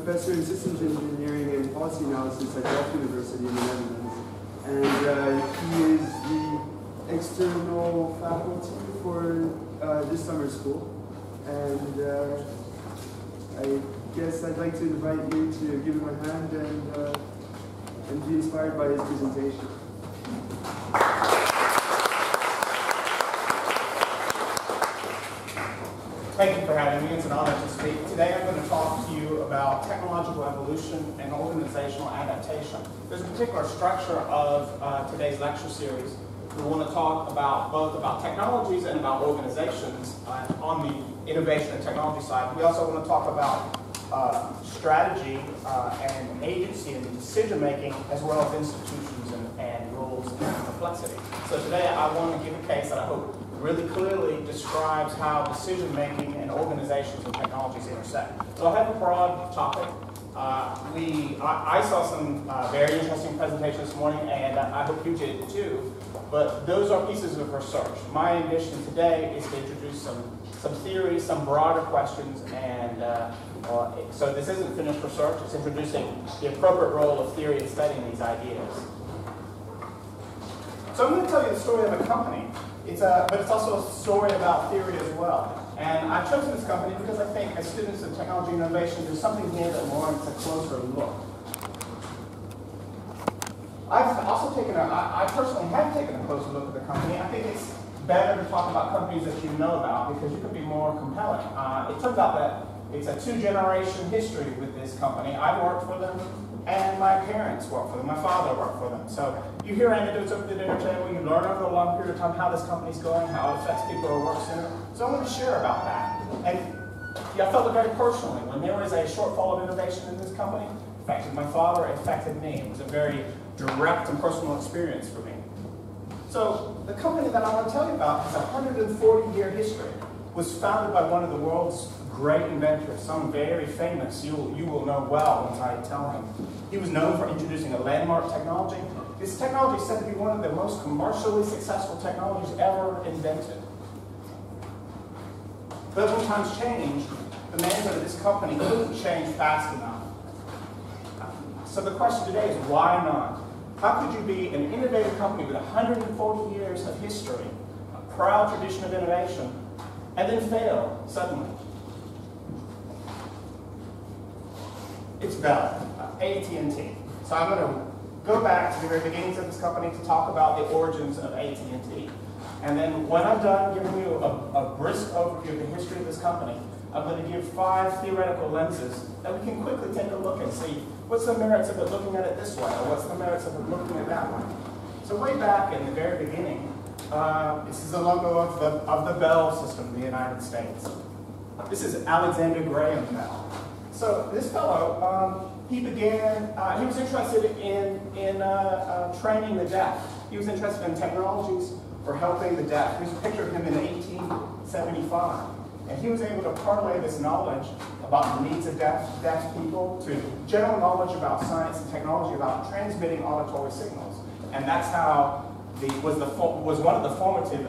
professor in systems engineering and policy analysis at Delft University in the Netherlands. And he is the external faculty for this summer school. And I guess I'd like to invite you to give him a hand and be inspired by his presentation. Thank you for having me. It's an honor to speak. Today I'm going to talk to you about technological evolution and organizational adaptation. There's a particular structure of today's lecture series. We want to talk about both about technologies and about organizations on the innovation and technology side. We also want to talk about strategy and agency and decision making, as well as institutions and rules and complexity. So today I want to give a case that I hope really clearly describes how decision-making and organizations and technologies intersect. So I have a broad topic. I saw some very interesting presentations this morning, and I hope you did too, but those are pieces of research. My ambition today is to introduce some theories, some broader questions, and so this isn't finished research, it's introducing the appropriate role of theory in studying these ideas. So I'm going to tell you the story of a company. But it's also a story about theory as well. And I've chosen this company because I think as students of technology and innovation, there's something here that warrants a closer look. I've also I personally have taken a closer look at the company. I think it's better to talk about companies that you know about because you can be more compelling. It turns out that it's a 2-generation history with this company. I've worked for them, and my parents worked for them. My father worked for them. So you hear anecdotes over the dinner table, you learn over a long period of time how this company's going, how it affects people who work in it. So I want to share about that. And I felt it very personally. When there was a shortfall of innovation in this company, it affected my father, it affected me. It was a very direct and personal experience for me. So the company that I want to tell you about has a 140-year history. It was founded by one of the world's great inventors, some very famous, you will know well once I tell him. He was known for introducing a landmark technology. This technology is said to be one of the most commercially successful technologies ever invented. But when times changed, the management of this company couldn't change fast enough. So the question today is, why not? How could you be an innovative company with 140 years of history, a proud tradition of innovation, and then fail suddenly? It's Bell, AT&T. So I'm going to go back to the very beginnings of this company to talk about the origins of AT&T. And then when I'm done giving you a brisk overview of the history of this company, I'm going to give 5 theoretical lenses that we can quickly take a look and see what's the merits of it looking at it this way, or what's the merits of it looking at that way. So way back in the very beginning, this is the logo of the Bell system in the United States. This is Alexander Graham Bell. So this fellow, he was interested in training the deaf. He was interested in technologies for helping the deaf. Here's a picture of him in 1875. And he was able to parlay this knowledge about the needs of deaf people to general knowledge about science and technology about transmitting auditory signals. And that's how was one of the formative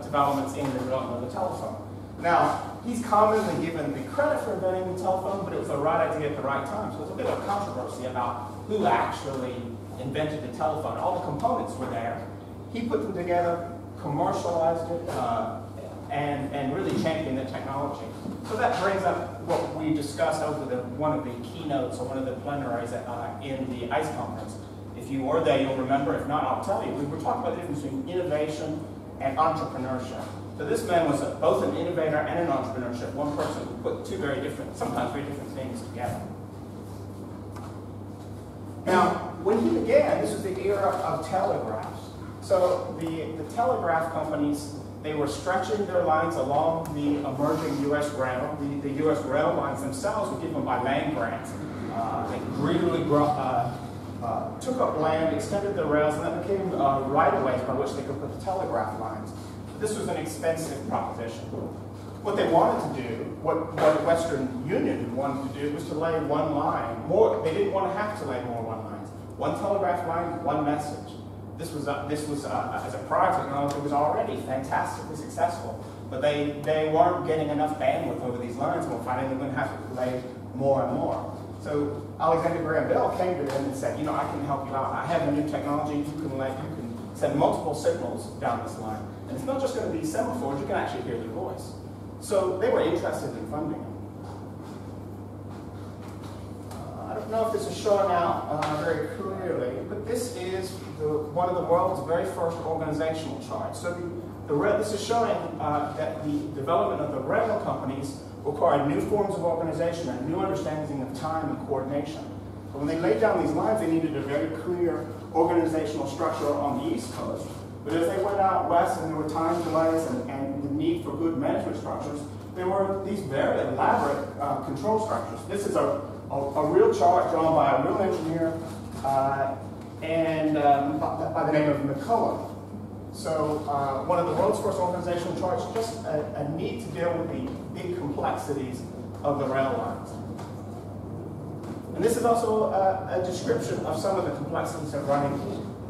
developments in the development of the telephone. Now, he's commonly given the credit for inventing the telephone, but it was the right idea at the right time. So there's a bit of controversy about who actually invented the telephone. All the components were there. He put them together, commercialized it, and really championed the technology. So that brings up what we discussed over one of the keynotes or one of the plenaries in the ICE conference. If you were there, you'll remember. If not, I'll tell you. We were talking about the difference between innovation and entrepreneurship. So this man was both an innovator and an entrepreneurship. One person who put sometimes very different things together. Now, when he began, this was the era of telegraphs. So the telegraph companies, they were stretching their lines along the emerging U.S. rail. The U.S. rail lines themselves were given by land grants. They greedily took up land, extended the rails, and that became right-of-ways by which they could put the telegraph lines. This was an expensive proposition. What they wanted to do, what Western Union wanted to do, was to lay one line. They didn't want to have to lay more lines. One telegraph line, one message. This was as a prior technology, was already fantastically successful, but they weren't getting enough bandwidth over these lines, and were finding they're going to have to lay more and more. So Alexander Graham Bell came to them and said, I can help you out. I have a new technology. You can send multiple signals down this line. And it's not just going to be semaphores, you can actually hear the voice. So they were interested in funding it. I don't know if this is showing out very clearly, but this is one of the world's very first organizational charts. So this is showing that the development of the rail companies required new forms of organization and new understanding of time and coordination. But when they laid down these lines, they needed a very clear organizational structure on the East Coast. But as they went out west and there were time delays and the need for good management structures, there were these very elaborate control structures. This is a real chart drawn by a real engineer by the name of McCullough. So one of the world's first organizational charts, just a need to deal with the big complexities of the rail lines. And this is also a description of some of the complexities of running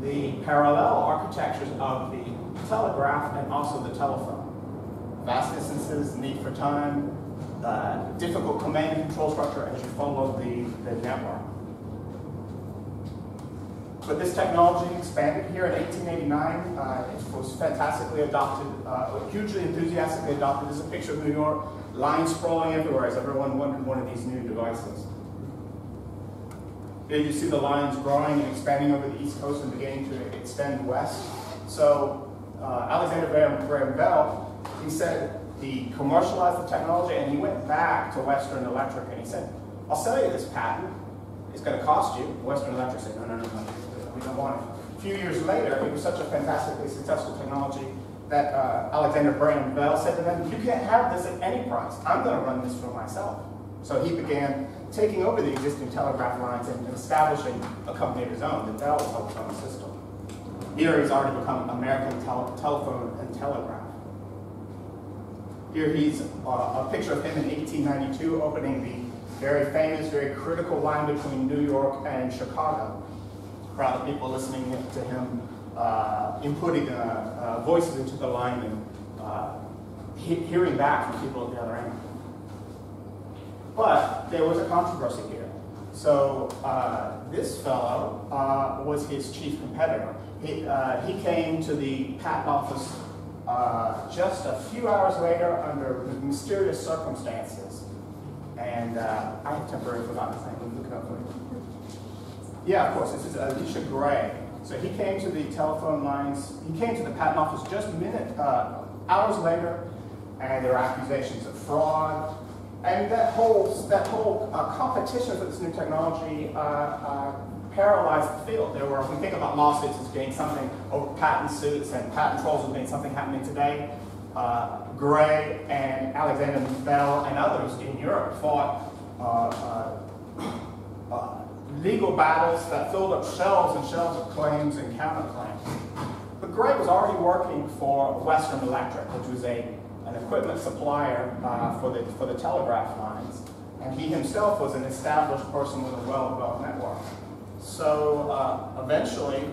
the parallel architectures of the telegraph and also the telephone. Vast distances, need for time, difficult command and control structure as you follow the network. But this technology expanded here in 1889. It was fantastically adopted, hugely enthusiastically adopted. This is a picture of New York, lines sprawling everywhere as everyone wanted one of these new devices. Here you see the lines growing and expanding over the East Coast and beginning to extend west. So Alexander Graham Bell, he said he commercialized the technology and he went back to Western Electric and he said, I'll sell you this patent. It's going to cost you. Western Electric said, no, we don't want it. A few years later, it was such a fantastically successful technology that Alexander Graham Bell said to them, you can't have this at any price. I'm going to run this for myself. So he began taking over the existing telegraph lines and establishing a company of his own, the Bell Telephone System. Here he's already become American Telephone and Telegraph. Here he's a picture of him in 1892 opening the very famous, very critical line between New York and Chicago. A crowd of people listening to him, inputting voices into the line and hearing back from people at the other end. But there was a controversy here. So this fellow was his chief competitor. He came to the patent office just a few hours later under mysterious circumstances. And I have temporarily forgotten his name. Let me look it up for you. Yeah, of course, this is Alicia Gray. So he came to the telephone lines, he came to the patent office just hours later, and there were accusations of fraud. And that whole competition for this new technology paralyzed the field. If we think about lawsuits as being something over patent suits and patent trolls as being something happening today, Gray and Alexander Bell and others in Europe fought legal battles that filled up shelves and shelves of claims and counterclaims. But Gray was already working for Western Electric, which was an equipment supplier for the telegraph lines. And he himself was an established person with a well-developed network. So eventually,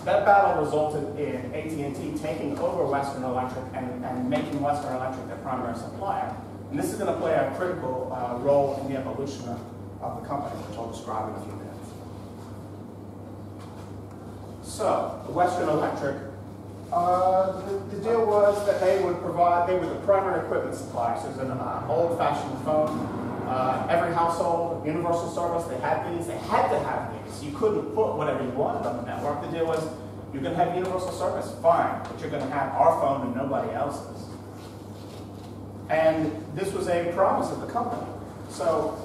that battle resulted in AT&T taking over Western Electric and making Western Electric their primary supplier. And this is going to play a critical role in the evolution of the company, which I'll describe in a few minutes. So, Western Electric, the deal was that they were the primary equipment supplier. So it was an old-fashioned phone. Every household, universal service, they had these. They had to have these. You couldn't put whatever you wanted on the network. The deal was, you're going to have universal service, fine, but you're going to have our phone and nobody else's. And this was a promise of the company. So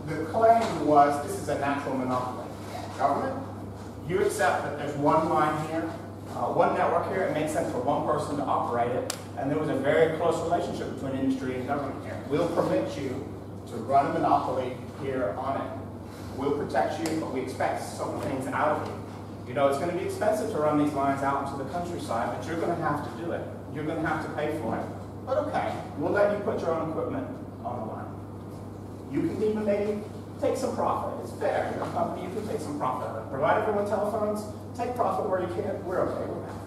the claim was, this is a natural monopoly. Government, you accept that there's one line here, one network here, it makes sense for one person to operate it, and there was a very close relationship between industry and government here. We'll permit you to run a monopoly here on it. We'll protect you, but we expect some things out of you. You know, it's going to be expensive to run these lines out into the countryside, but you're going to have to do it. You're going to have to pay for it. But okay, we'll let you put your own equipment on the line. You can even maybe take some profit. It's fair. You're a company, you can take some profit of it. Provide everyone telephones, take profit where you can. We're okay with that.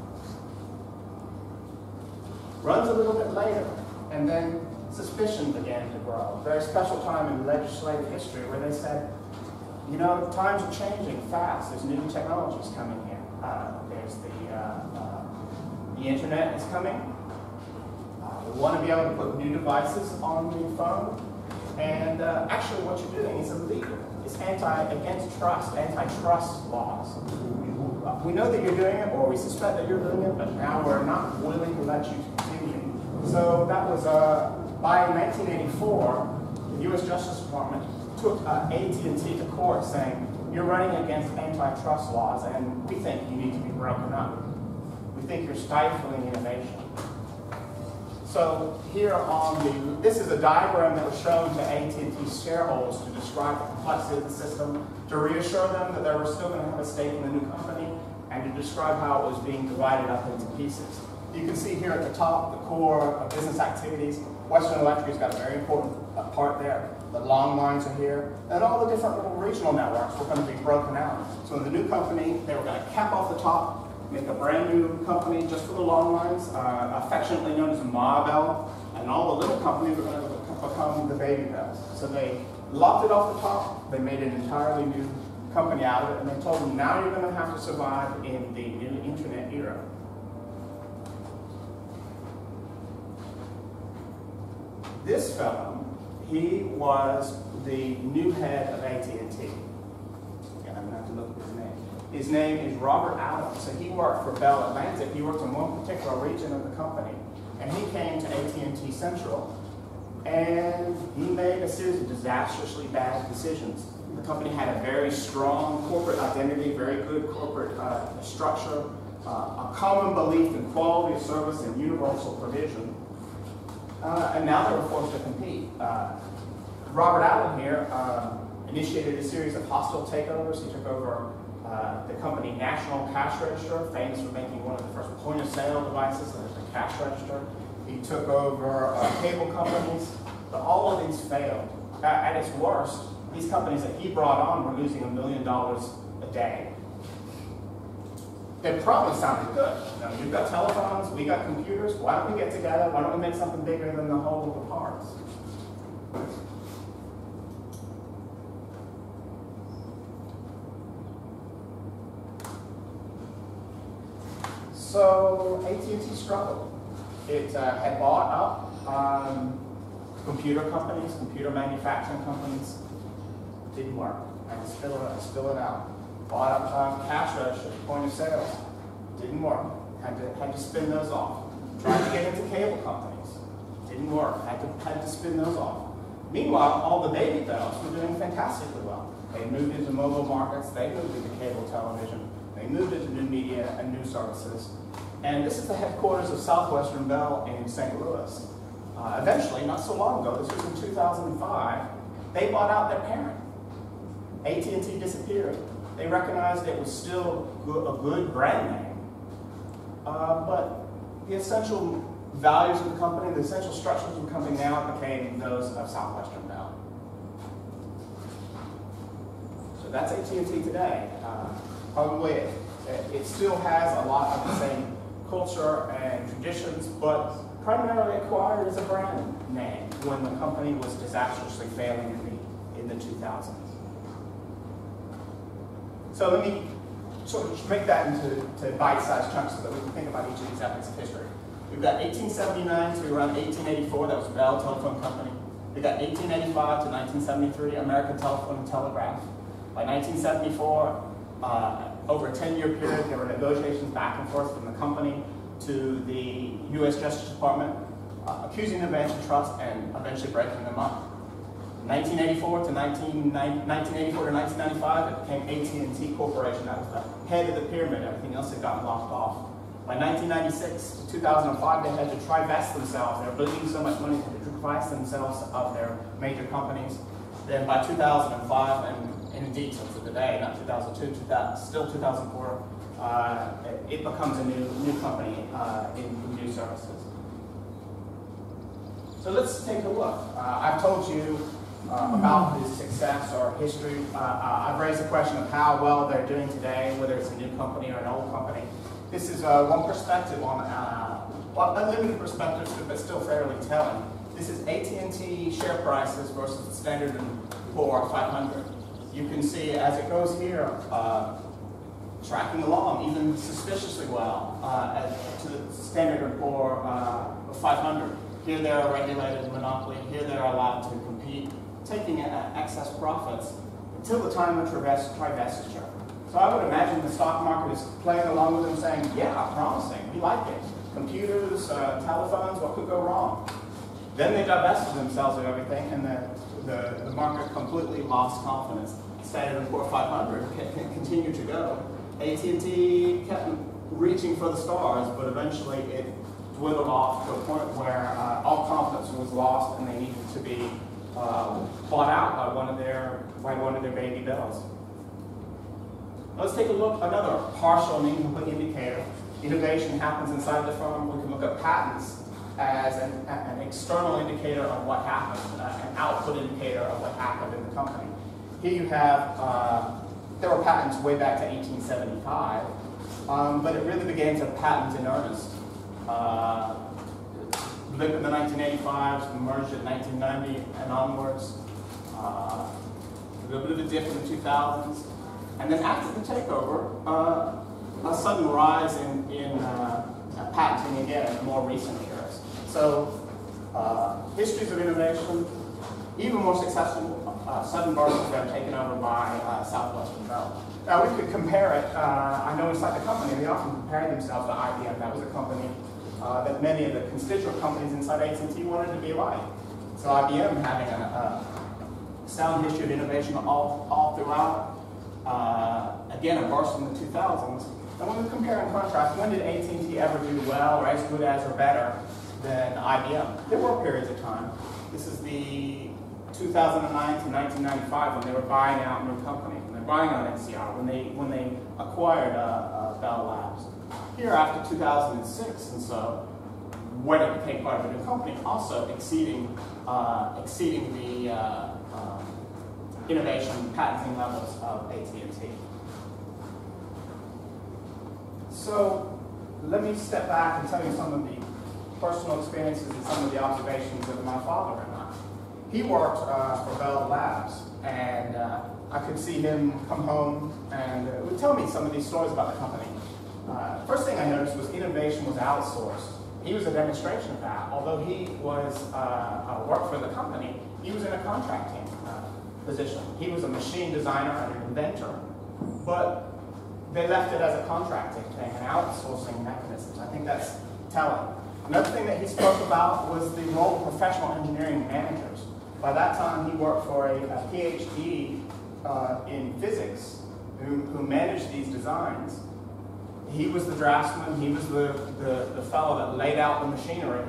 Runs a little bit later, and then suspicion began to grow. Very special time in legislative history where they said, you know, times are changing fast. There's new technologies coming in. There's the internet is coming. We want to be able to put new devices on the phone. And actually what you're doing is illegal. It's against antitrust laws. We know that you're doing it, or we suspect that you're doing it, but now we're not willing to let you continue. So that was, by 1984, the U.S. Justice Department took AT&T to court saying, you're running against antitrust laws, and we think you need to be broken up. We think you're stifling innovation. So here on this is a diagram that was shown to AT&T shareholders to describe the complexity of the system, to reassure them that they were still going to have a stake in the new company, and to describe how it was being divided up into pieces. You can see here at the top the core of business activities. Western Electric has got a very important part there. The long lines are here, and all the different little regional networks were going to be broken out. So in the new company, they were going to cap off the top, make a brand new company just for the long lines, affectionately known as Ma Bell, and all the little companies were going to become the Baby Bells. So they lopped it off the top, they made an entirely new company out of it, and they told them, now you're going to have to survive in the new internet era. This fellow, he was the new head of AT&T. Again, I'm going to have to look at his name. His name is Robert Allen. So he worked for Bell Atlantic. He worked in one particular region of the company. And he came to AT&T Central, and he made a series of disastrously bad decisions. The company had a very strong corporate identity, very good corporate structure, a common belief in quality of service and universal provision. And now they were forced to compete. Robert Allen here initiated a series of hostile takeovers. He took over the company National Cash Register, famous for making one of the first point-of-sale devices, the cash register. He took over cable companies, but all of these failed. At its worst, these companies that he brought on were losing $1 million a day. It probably sounded good. You know, you've got telephones, we got computers, why don't we get together? Why don't we make something bigger than the whole of the parts? So AT&T struggled. It had bought up computer companies, computer manufacturing companies. Didn't work. Had to spill it out. Bought up cash registers, point of sales. Didn't work. Had to spin those off. Tried to get into cable companies. Didn't work. Had to spin those off. Meanwhile, all the baby bells were doing fantastically well. They moved into mobile markets. They moved into cable television. They moved into new media and new services. And this is the headquarters of Southwestern Bell in St. Louis. Eventually, not so long ago, this was in 2005, they bought out their parent. AT&T disappeared. They recognized it was still a good brand name, but the essential values of the company, the essential structures of the company now became those of Southwestern Bell. So that's AT&T today. Probably it still has a lot of the same culture and traditions, but primarily acquired as a brand name when the company was disastrously failing in the 2000s. So let me sort of make that into bite-sized chunks so that we can think about each of these epochs of history. We've got 1879 to around 1884, that was Bell Telephone Company. We've got 1885 to 1973, American Telephone and Telegraph. By 1974, over a 10-year period, there were negotiations back and forth from the company to the U.S. Justice Department, accusing them of antitrust and eventually breaking them up. 1984 to 1995, it became AT&T Corporation. That was the head of the pyramid. Everything else had gotten locked off. By 1996 to 2005, they had to trivest themselves. They were losing so much money, they had to divest themselves of their major companies. Then by 2005, and indeed till today, not 2002, still 2004, it becomes a new company in new services. So let's take a look. I've told you about the success or history. I've raised the question of how well they're doing today, whether it's a new company or an old company. This is one perspective on, well, a limited perspective, but still fairly telling. This is AT&T share prices versus the Standard & Poor 500. You can see as it goes here, tracking along even suspiciously well to the Standard & Poor 500. Here they're a regulated monopoly. Here they're allowed to compete, taking excess profits until the time of divestiture. So I would imagine the stock market is playing along with them saying, yeah, promising, we like it. Computers, telephones, what could go wrong? Then they divested themselves of everything, and the market completely lost confidence. Standard & Poor 500 continued to go. AT&T kept reaching for the stars, but eventually it dwindled off to a point where all confidence was lost, and they needed to be bought out by one of their baby bells. Let's take a look at another partial and incomplete indicator. Innovation happens inside the firm. We can look at patents as an external indicator of what happened, an output indicator of what happened in the company. Here you have, there were patents way back to 1875, but it really began to patent in earnest. Look at the 1985s, merged in 1990 and onwards. A little bit of a dip in the 2000s. And then after the takeover, a sudden rise in patenting again in more recent years. So histories of innovation, even more successful, sudden bursts have been taken over by Southwestern Bell. Now we could compare it, I know inside the company, they often compare themselves to IBM. That was a company that many of the constituent companies inside AT&T wanted to be like. So IBM having a sound history of innovation all throughout. Again, a burst in the 2000s. And when we compare and contrast, when did AT&T ever do well or as good as or better than IBM? There were periods of time. This is the 2009 to 1995 when they were buying out new companies, when they were buying out NCR, when they acquired Bell Labs. Here after 2006 and so, when it became part of a new company, also exceeding the innovation patenting levels of AT&T. So let me step back and tell you some of the personal experiences and some of the observations of my father and I. He worked for Bell Labs, and I could see him come home and would tell me some of these stories about the company. First thing I noticed was innovation was outsourced. He was a demonstration of that. Although he was worked for the company, he was in a contracting position. He was a machine designer and an inventor, but they left it as a contracting thing, an outsourcing mechanism. I think that's telling. Another thing that he spoke about was the role of professional engineering managers. By that time, he worked for a PhD in physics who managed these designs. He was the draftsman, he was the fellow that laid out the machinery,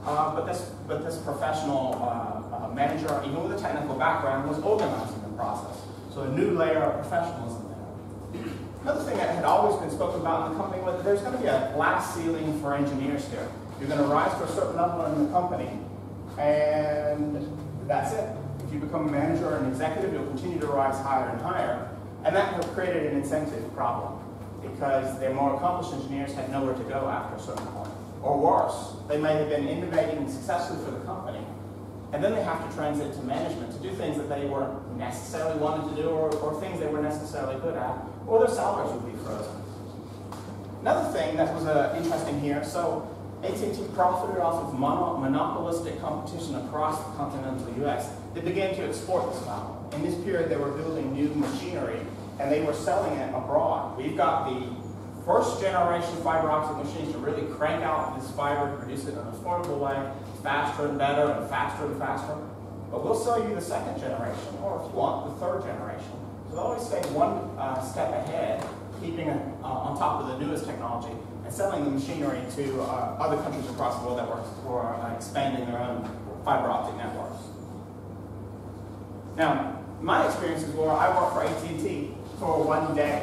but this professional manager, even with a technical background, was organizing the process. So a new layer of professionalism there. Another thing that had always been spoken about in the company was that there's going to be a glass ceiling for engineers here. You're going to rise to a certain level in the company, and that's it. If you become a manager or an executive, you'll continue to rise higher and higher, and that created an incentive problem, because their more accomplished engineers had nowhere to go after a certain point. Or worse, they may have been innovating successfully for the company, and then they have to transit to management to do things that they weren't necessarily wanted to do, or things they were necessarily good at, or their salaries would be frozen. Another thing that was interesting here, so AT&T profited off of monopolistic competition across the continental US. They began to export this model. In this period, they were building new machinery, and they were selling it abroad. We've got the first generation fiber optic machines to really crank out this fiber, produce it in an affordable way, faster and better, and faster and faster. But we'll sell you the second generation, or if you want, the third generation. So they'll always stay one step ahead, keeping on top of the newest technology, and selling the machinery to other countries across the world that were expanding their own fiber optic networks. Now, my experiences were I worked for AT&T for one day.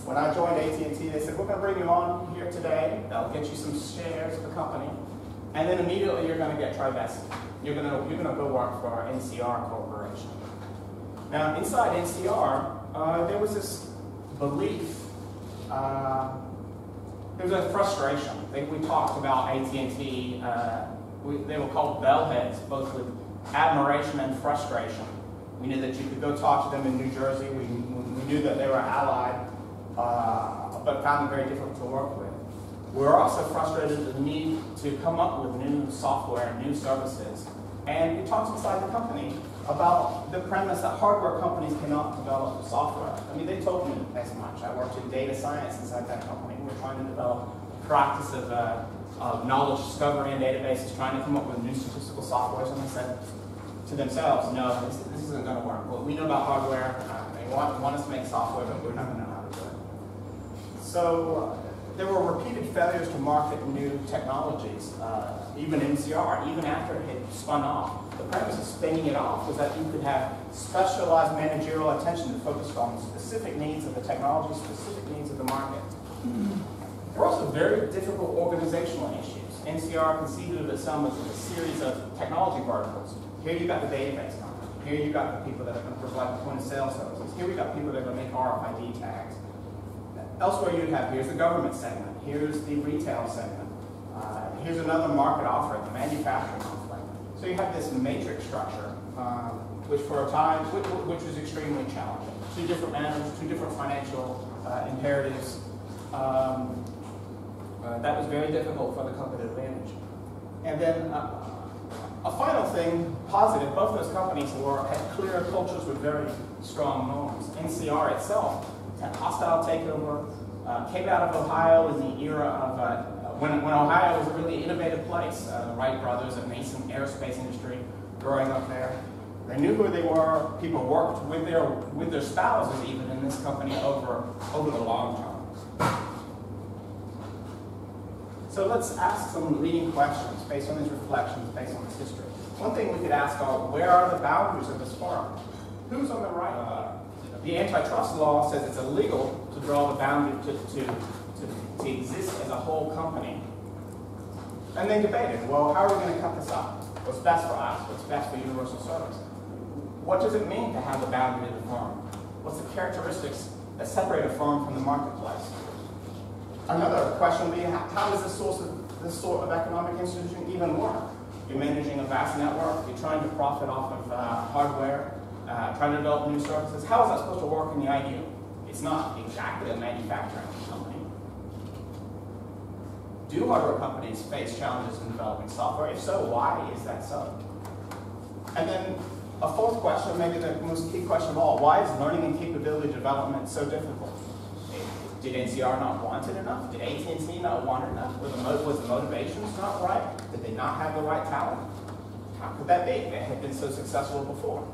When I joined AT&T, they said, we're going to bring you on here today. They'll get you some shares of the company. And then immediately you're going to get divested. You're going to go work for NCR Corporation. Now, inside NCR, there was this belief, there was a frustration. We talked about AT&T they were called bellheads, both with admiration and frustration. We knew that you could go talk to them in New Jersey. We knew that they were allied, but found them very difficult to work with. We were also frustrated at the need to come up with new software and new services. And we talked inside the company about the premise that hardware companies cannot develop software. I mean, they told me as much. I worked in data science inside that company. We were trying to develop a practice of knowledge discovery and databases, trying to come up with new statistical software. And they said to themselves, no, this isn't going to work. Well, we know about hardware. They want us to make software, but we're not going to know how to do it. So there were repeated failures to market new technologies, even NCR, even after it had spun off. The premise of spinning it off was that you could have specialized managerial attention that focused on specific needs of the technology, specific needs of the market. There were also very difficult organizational issues. NCR conceived of itself as a series of technology verticals. Here you got the database company. Here you got the people that are going to provide the point of sale services. Here we got people that are going to make RFID tags. Elsewhere you'd have, here's the government segment, here's the retail segment, here's another market offering, the manufacturing offering. So you have this matrix structure, which for a time, which was extremely challenging. Two different managers, two different financial imperatives. That was very difficult for the company to manage. And then a final thing, positive, both those companies had clear cultures with very strong norms. NCR itself had hostile takeover, came out of Ohio in the era of, when Ohio was a really innovative place. The Wright brothers, a nascent aerospace industry growing up there. They knew who they were. People worked with their spouses even in this company over the long term. So let's ask some leading questions based on these reflections, based on this history. One thing we could ask are, where are the boundaries of this firm? Who's on the right? The antitrust law says it's illegal to draw the boundary to exist as a whole company. And they debated, well, how are we going to cut this up? What's best for us? What's best for universal service? What does it mean to have a boundary of the firm? What's the characteristics that separate a firm from the marketplace? Another question would be, how does this sort of economic institution even work? You're managing a vast network, you're trying to profit off of hardware, trying to develop new services. How is that supposed to work in the ideal? It's not exactly a manufacturing company. Do hardware companies face challenges in developing software? If so, why is that so? And then a fourth question, maybe the most key question of all, why is learning and capability development so difficult? Did NCR not want it enough? Did AT&T not want it enough? Was the motivations not right? Did they not have the right talent? How could that be? They had been so successful before.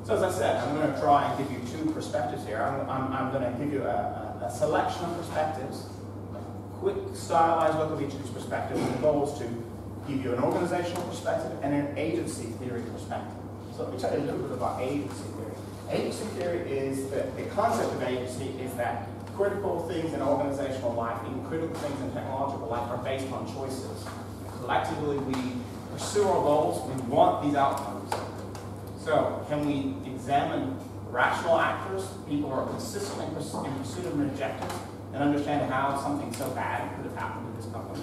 So as I said, I'm going to try and give you two perspectives here. I'm going to give you a selection of perspectives, a quick stylized look of each of these perspectives, and the goal is to give you an organizational perspective and an agency theory perspective. So let me tell you a little bit about agency theory. Agency theory is that the concept of agency is that critical things in organizational life, even critical things in technological life, are based on choices. Collectively, we pursue our goals, we want these outcomes. So, can we examine rational actors, people who are consistently in pursuit of an objective, and understand how something so bad could have happened to this company?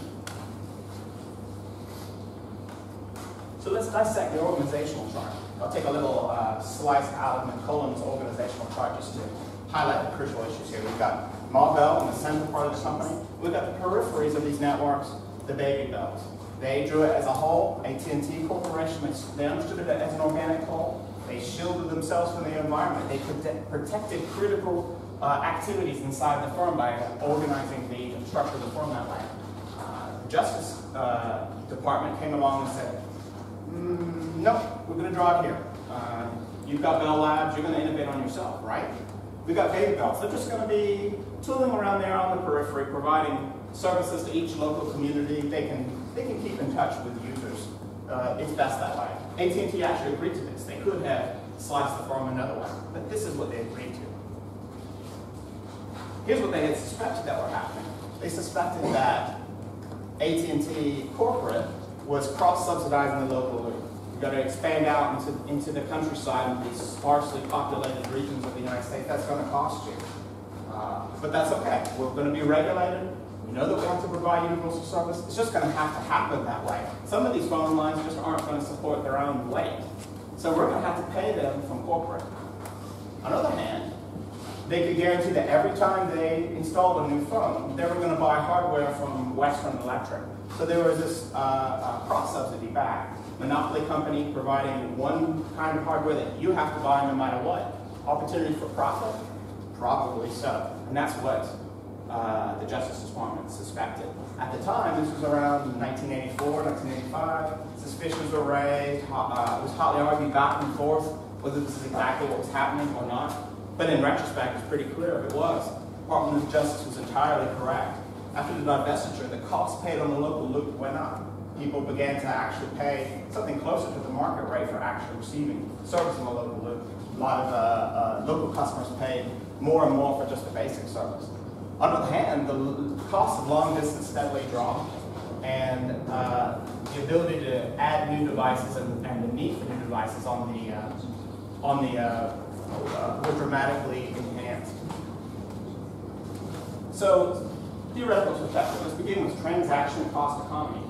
So let's dissect the organizational chart. I'll take a little slice out of McCullen's organizational chart just to highlight the crucial issues here. We've got Ma Bell in the central part of the company. We've got the peripheries of these networks, the baby bells. They drew it as a whole. AT&T Corporation, they understood it as an organic whole. They shielded themselves from the environment. They protected critical activities inside the firm by organizing the structure of the firm that way. The Justice Department came along and said, no, we're going to draw it here. You've got Bell Labs, you're going to innovate on yourself, right? We've got baby bells. They're just going to be tooling around there on the periphery, providing services to each local community. They can keep in touch with users. It's best that way. AT&T actually agreed to this. They could have sliced the firm another way, but this is what they agreed to. Here's what they had suspected that were happening. They suspected that AT&T corporate was cross-subsidizing the local loop. You've got to expand out into the countryside and these sparsely populated regions of the United States. That's going to cost you. But that's okay. We're going to be regulated. We We know that we have to provide universal service. It's just going to have to happen that way. Some of these phone lines just aren't going to support their own weight. So we're going to have to pay them from corporate. On the other hand, they could guarantee that every time they installed a new phone, they were going to buy hardware from Western Electric. So there was this cross-subsidy back. Monopoly company providing one kind of hardware that you have to buy no matter what. Opportunity for profit? Probably so. And that's what the Justice Department suspected. At the time, this was around 1984, 1985. Suspicions were raised. It was hotly argued back and forth whether this is exactly what was happening or not. But in retrospect, it's pretty clear it was. The Department of Justice was entirely correct. After the divestiture, the cost paid on the local loop went up. People began to actually pay something closer to the market rate for actually receiving service on the local loop. A lot of local customers paid more and more for just the basic service. On the other hand, the cost of long distance steadily dropped, and the ability to add new devices and the need for new devices were dramatically enhanced. So, theoretical perspective, let's begin with transaction cost economy.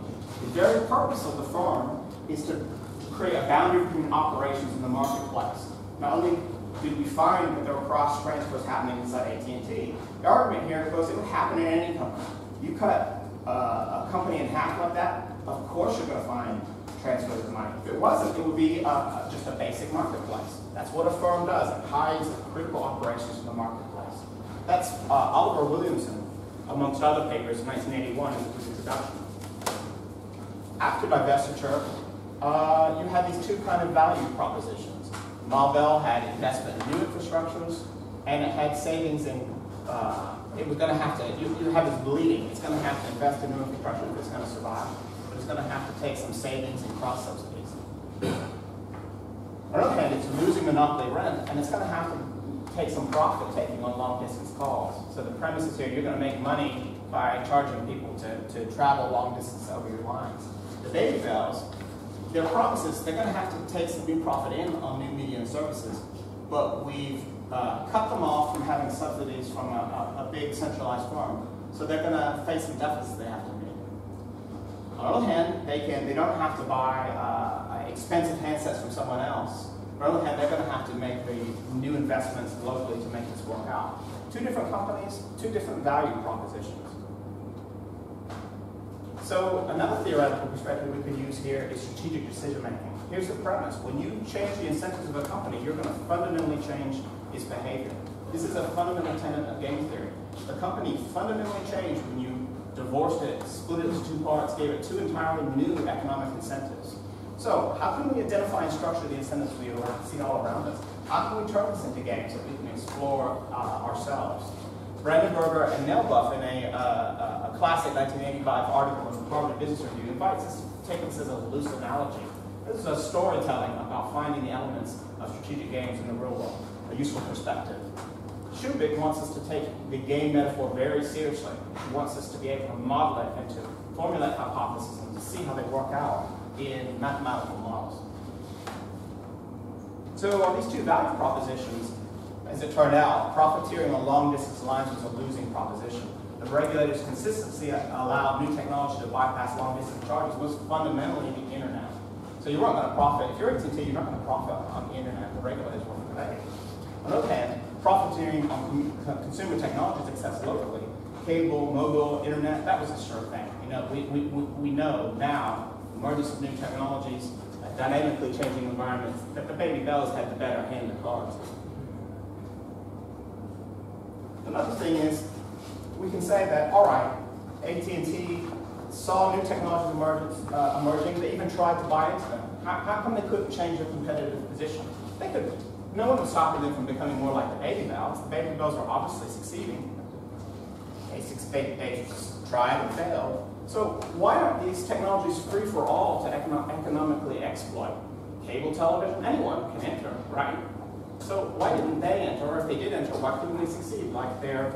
The very purpose of the firm is to create a boundary between operations in the marketplace. Not only did we find that there were cross transfers happening inside AT&T, the argument here was it would happen in any company. You cut a company in half like that, of course you're going to find transfers of money. If it wasn't, it would be just a basic marketplace. That's what a firm does. It hides critical operations in the marketplace. That's Oliver Williamson, amongst other papers, in 1981 in his introduction. After divestiture, you had these two kind of value propositions. Marvell had investment in new infrastructures, and it had savings in, it was going to have to, you have this bleeding, it's going to have to invest in new infrastructure if it's going to survive, but it's going to have to take some savings in cross subsidies. On the other hand, it's losing monopoly rent, and it's going to have to take some profit taking on long distance calls. So the premise is here, you're going to make money by charging people to travel long distance over your lines. The baby bells, their promises, they're going to have to take some new profit in on new media and services, but we've cut them off from having subsidies from a big centralized firm. So they're going to face some deficits they have to meet. On the other hand, they don't have to buy expensive handsets from someone else. On the other hand, they're going to have to make the new investments locally to make this work out. Two different companies, two different value propositions. So another theoretical perspective we could use here is strategic decision making. Here's the premise. When you change the incentives of a company, you're going to fundamentally change its behavior. This is a fundamental tenet of game theory. The company fundamentally changed when you divorced it, split it into two parts, gave it two entirely new economic incentives. So how can we identify and structure the incentives we see all around us? How can we turn this into games that we can explore ourselves? Brandon Berger and Nell Buff, in a classic 1985 article in the Harvard Business Review, invites us to take this as a loose analogy. This is a storytelling about finding the elements of strategic games in the real world, a useful perspective. Schubik wants us to take the game metaphor very seriously. He wants us to be able to model it and to formulate hypotheses and to see how they work out in mathematical models. So on these two value propositions, as it turned out, profiteering on long-distance lines was a losing proposition. The regulators' consistency allowed new technology to bypass long-distance charges was fundamentally the internet. So you weren't going to profit. If you're AT&T, you're not going to profit on the internet. The regulators weren't going to. On the other hand, profiteering on consumer technology success locally, cable, mobile, internet, that was a sure thing. You know, we know now, emergence of new technologies, dynamically changing environments, that the baby bells had the better hand of cards. Another thing is, we can say that, all right, AT&T saw new technologies emerging, they even tried to buy into them. How come they couldn't change their competitive position? They could. No one was stopping them from becoming more like the baby bells. The baby bells were obviously succeeding. They tried and failed. So why aren't these technologies free for all to economically exploit? Cable television, anyone can enter, right? So why didn't they enter, or if they did enter, why couldn't they succeed like their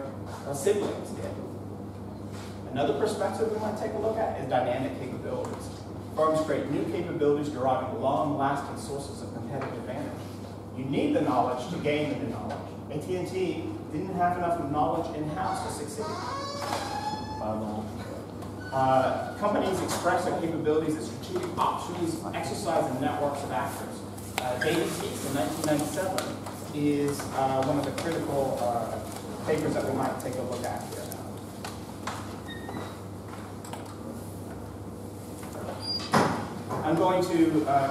siblings did? Another perspective we might take a look at is dynamic capabilities. Firms create new capabilities deriving long-lasting sources of competitive advantage. You need the knowledge to gain the new knowledge. AT&T didn't have enough knowledge in-house to succeed. Companies express their capabilities as strategic options exercised in networks of actors. David Peace in 1997 is one of the critical papers that we might take a look at here. I'm going to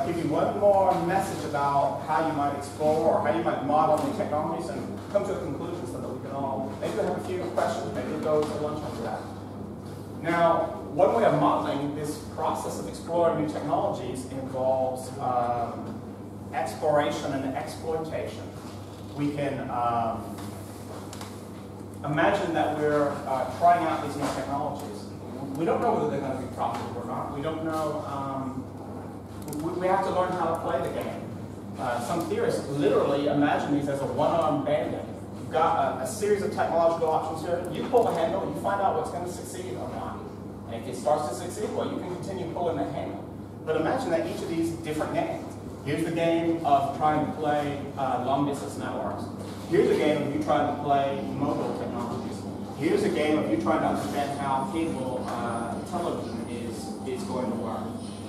give you one more message about how you might explore or how you might model new technologies and come to a conclusion so that we can all, maybe we'll have a few questions, maybe we'll go to lunch after that. Now, one way of modeling this process of exploring new technologies involves exploration and exploitation. We can imagine that we're trying out these new technologies. We don't know whether they're going to be profitable or not. We don't know. We have to learn how to play the game. Some theorists literally imagine these as a one-armed bandit. You've got a series of technological options here. You pull the handle and you find out what's going to succeed or not. And if it starts to succeed, well, you can continue pulling the handle. But imagine that each of these different games. Here's the game of trying to play long-distance networks. Here's a game of you trying to play mobile technologies. Here's a game of you trying to understand how cable television is going to work.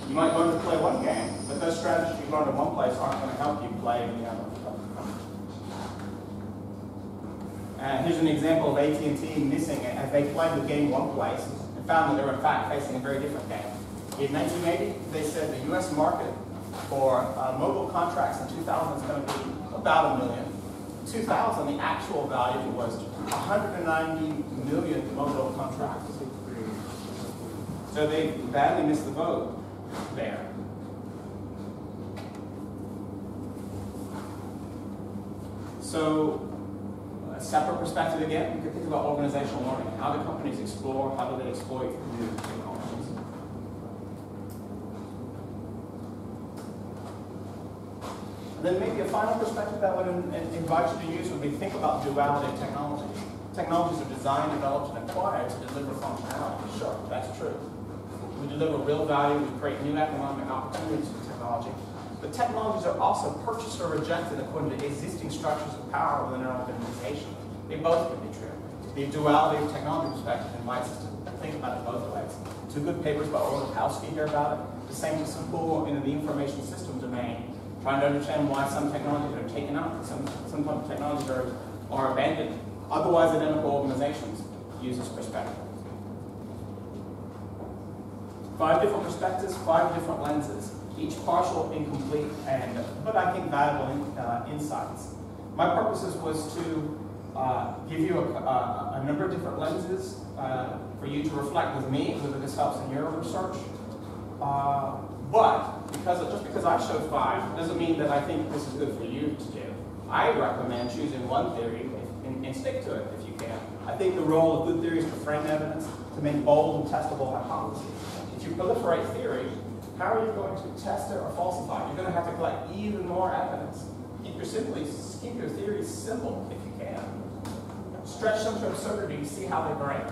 You might learn to play one game, but those strategies you learn in one place aren't going to help you play in the other. Here's an example of AT&T missing it as they played the game one place and found that they were in fact facing a very different game. In 1980, they said the US market for mobile contracts in 2000 is going to be about 1 million. In 2000, the actual value was 190 million mobile contracts. So they badly missed the boat there. So, a separate perspective again, you can think about organizational learning. How do companies explore? How do they exploit new technologies? And then maybe a final perspective that I would invite you to use would be think about duality of technology. Technologies are designed, developed, and acquired to deliver functionality. Sure, that's true. We deliver real value, we create new economic opportunities with technology. But technologies are also purchased or rejected according to existing structures of power within an organization. They both can be true. The duality of technology perspective invites us to think about it both ways. Two good papers by Orlowski here about it. The same as some cool in the information system domain, trying to understand why some technologies are taken out, some technologies are abandoned. Otherwise identical organizations use this perspective. 5 different perspectives, 5 different lenses, each partial, incomplete, but I think valuable insights. My purposes was to give you a number of different lenses for you to reflect with me, whether this helps in your research. But just because I showed 5 doesn't mean that I think this is good for you to do. I recommend choosing one theory and stick to it if you can. I think the role of good theory is to frame evidence, to make bold and testable hypotheses. If you proliferate theory, how are you going to test it or falsify it? You're going to have to collect even more evidence. Keep your theories simple if you can. Stretch them to absurdity, see how they break.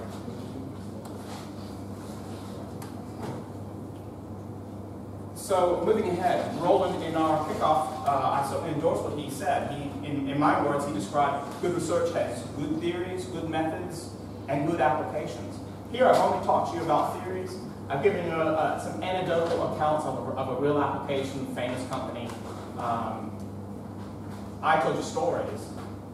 So moving ahead, Roland in our kickoff, I certainly endorse what he said. In my words, he described good research has good theories, good methods, and good applications. Here I've only talked to you about theories. I've given you some anecdotal accounts of a real application, famous company. I told you stories.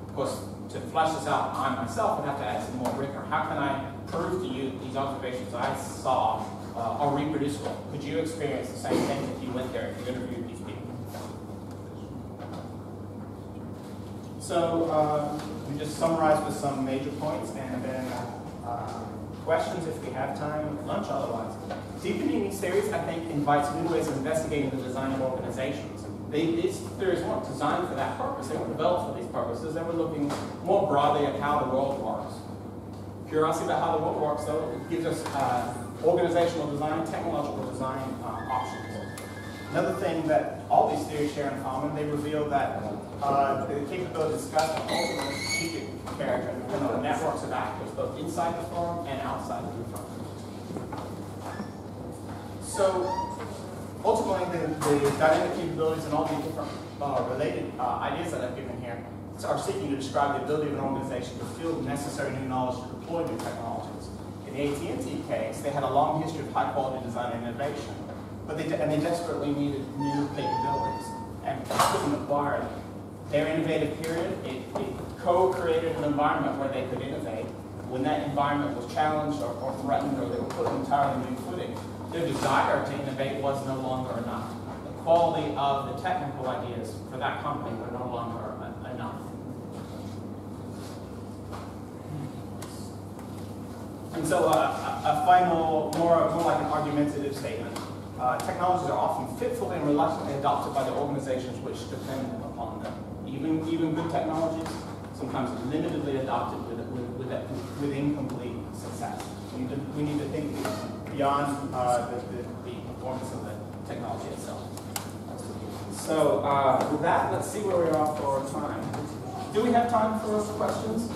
Of course, to flesh this out, I myself would have to add some more rigor. How can I prove to you these observations I saw are reproducible? Could you experience the same thing if you went there, if you interviewed these people? So we just summarize with some major points and then questions if we have time, lunch otherwise. Deepening these theories, I think, invites new ways of investigating the design of organizations. These theories weren't designed for that purpose. They weren't developed for these purposes. They were looking more broadly at how the world works. Curiosity about how the world works, though, it gives us organizational design, technological design options. Another thing that all these theories share in common, they reveal that the capability to discuss the ultimate strategic character depend on networks of actors, both inside the firm and outside of the firm. So, ultimately, the dynamic capabilities and all the different related ideas that I've given here are seeking to describe the ability of an organization to field necessary new knowledge to deploy new technologies. In the AT&T case, they had a long history of high-quality design and innovation, but they desperately needed new capabilities and couldn't acquire them. Their innovative period, it co-created an environment where they could innovate. When that environment was challenged or threatened, or they were put on entirely new footing, their desire to innovate was no longer enough. The quality of the technical ideas for that company were no longer enough. And so a final, more like an argumentative statement. Technologies are often fitfully and reluctantly adopted by the organizations which depend upon them. Even good technologies, sometimes limitedly adopted with incomplete success. We need to think beyond the performance of the technology itself. So with that, let's see where we are for time. Do we have time for questions?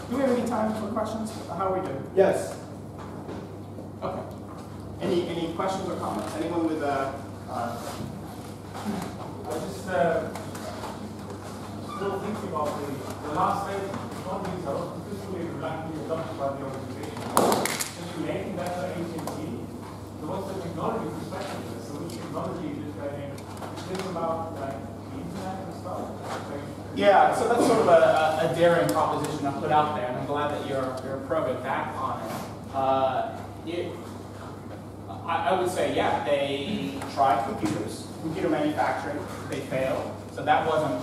Do we have any time for questions? How are we doing? Yes. Okay. Any questions or comments? Anyone with I just still thinking about the last stage. Technologies are officially reluctantly adopted by the organization. Since relating that to AT&T, so what's the technology perspective of this? So which technology is this guy named? Think about like the internet and stuff? Yeah, so that's sort of a daring proposition I put out there, and I'm glad that you're probing back on it. I would say, yeah, they tried computer manufacturing, they failed, so that wasn't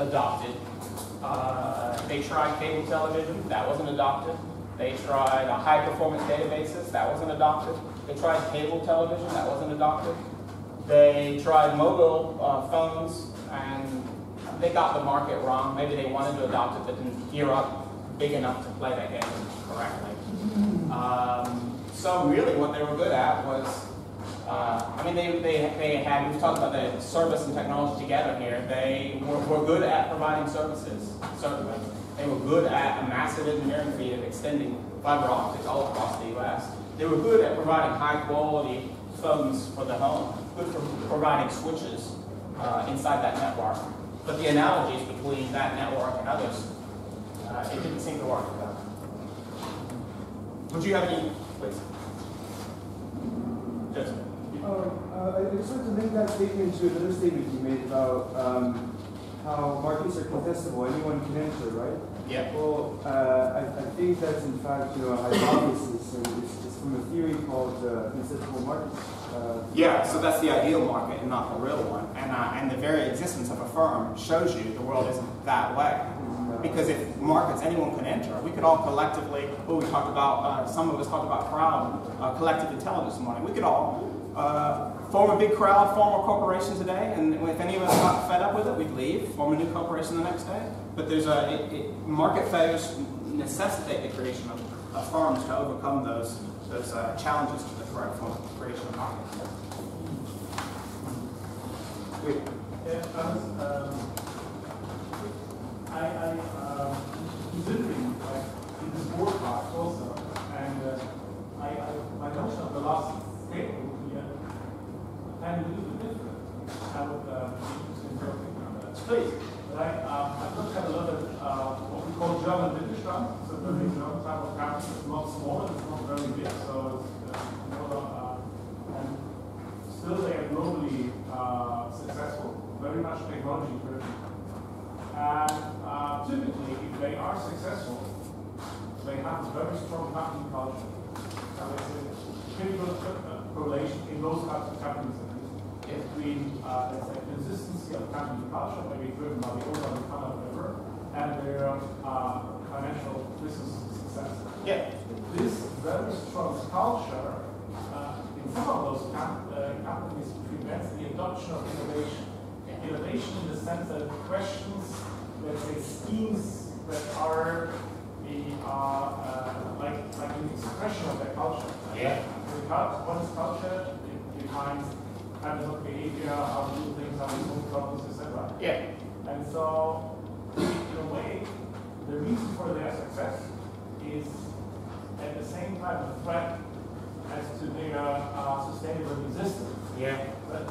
adopted. They tried cable television, that wasn't adopted. They tried high-performance databases, that wasn't adopted. They tried cable television, that wasn't adopted. They tried mobile phones, and they got the market wrong. Maybe they wanted to adopt it, but didn't gear up big enough to play that game correctly. So really what they were good at was, I mean, they had, we've talked about the service and technology together here. They were good at providing services, certainly. They were good at a massive engineering feat of extending fiber optics all across the US. They were good at providing high quality phones for the home, good for providing switches inside that network. But the analogies between that network and others, it didn't seem to work for them. Would you have any, please? Yes. I just wanted to link that statement to another statement you made about how markets are contestable. Anyone can enter, right? Yeah. Well, I think that's in fact, a hypothesis, and it's from a theory called contestable markets. Yeah, so that's the ideal market and not the real one. And the very existence of a firm shows you the world isn't that way. Because if markets anyone can enter, we could all collectively, well, we talked about, some of us talked about crowd, collective intelligence this morning. We could all form a big crowd, form a corporation today, and if any of us got fed up with it, we'd leave, form a new corporation the next day. But there's market failures necessitate the creation of firms to overcome those challenges to the correct form of creation of markets. Wait. Yeah, I considering like in this board class also, and my notion of the last statement would be kind of a little bit different. I would be interested in your opinion on that. Please. But I've looked at a lot of what we call German Mittelstand, so the German type of company. It's not small, it's not very big, so and still they are globally successful, very much technology driven. And typically, if they are successful, they have a very strong company culture. And there's a pretty good correlation in those types of companies between, let's say, consistency of company culture, maybe driven by the over the kind of whatever, and their financial business success. Yeah. This very strong culture in some of those companies prevents the adoption of innovation. Innovation in the sense that it questions, let's say, schemes that are like an expression of their culture. Yeah. What is culture? It defines kind of behavior, how to do things, how to solve problems, etc. Yeah. And so, in a way, the reason for their success is at the same time a threat as to their sustainable existence. Yeah. But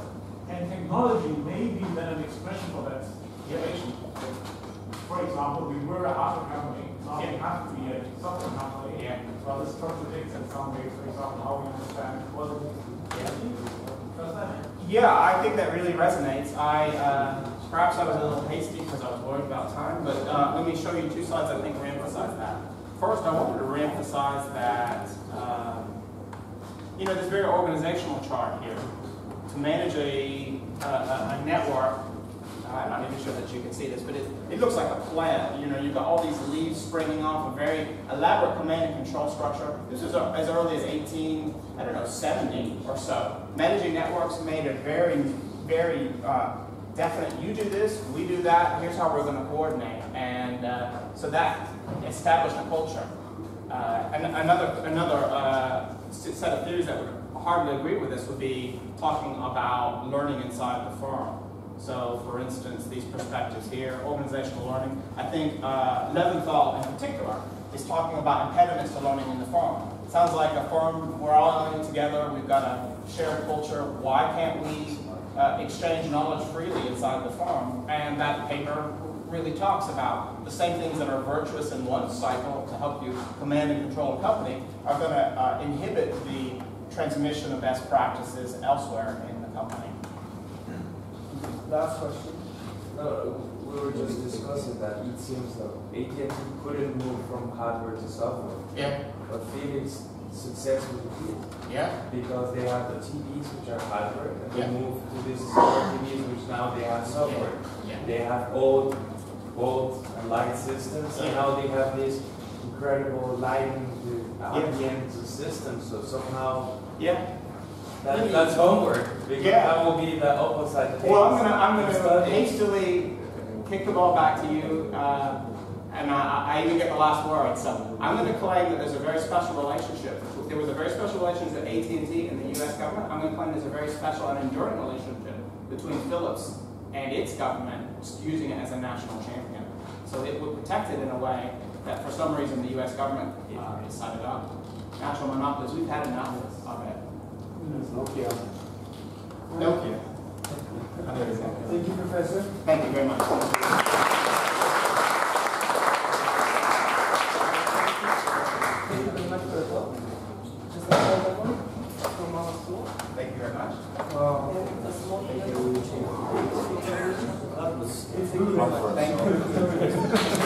And technology may be then an expression for that innovation. For example, we were a hardware company, now we have to be a software company. Yeah. Well, this contradicts in some ways, for example, how we understand quality. Yeah, I think that really resonates. Perhaps I was a little hasty because I was worried about time, but let me show you two slides I think reemphasize that. First, I wanted to reemphasize that, this very organizational chart here. To manage a network, I'm not even sure that you can see this, but it looks like a plant. You've got all these leaves springing off a very elaborate command and control structure. This is as early as 70 or so. Managing networks made it very, very definite. You do this, we do that, here's how we're going to coordinate. And so that established a culture. And another set of theories that would hardly agree with this would be talking about learning inside the firm. So, for instance, these perspectives here, organizational learning. I think Leventhal in particular is talking about impediments to learning in the firm. It sounds like a firm, we're all learning together, we've got a shared culture. Why can't we exchange knowledge freely inside the firm? And that paper really talks about the same things that are virtuous in one cycle to help you command and control a company are going to inhibit the transmission of best practices elsewhere in the company. Last question. We were just discussing that it seems that AT&T couldn't move from hardware to software. Yeah. But Philips successfully did. Yeah. Because they have the TVs which are hardware, and Yeah. they moved to these smart TVs which now they have software. Yeah. They have old bulb and light systems, and now they have this incredible lighting ambient system. So somehow, that's homework. Because that will be the opposite case. Well, I'm gonna hastily kick the ball back to you, and I even get the last word. So I'm going to claim that there's a very special relationship. There was a very special relationship at AT&T and the U.S. government. I'm going to claim there's a very special and enduring relationship between Philips and its government using it as a national champion. So it would protect it in a way that for some reason the U.S. government decided on. Natural monopolies, we've had enough of it. Nokia. Nokia. Thank you, Professor. Thank you very much. Thank you very much for the talk. Just a telephone from our school. Thank you very much. A small Thank you. That was. Thank you.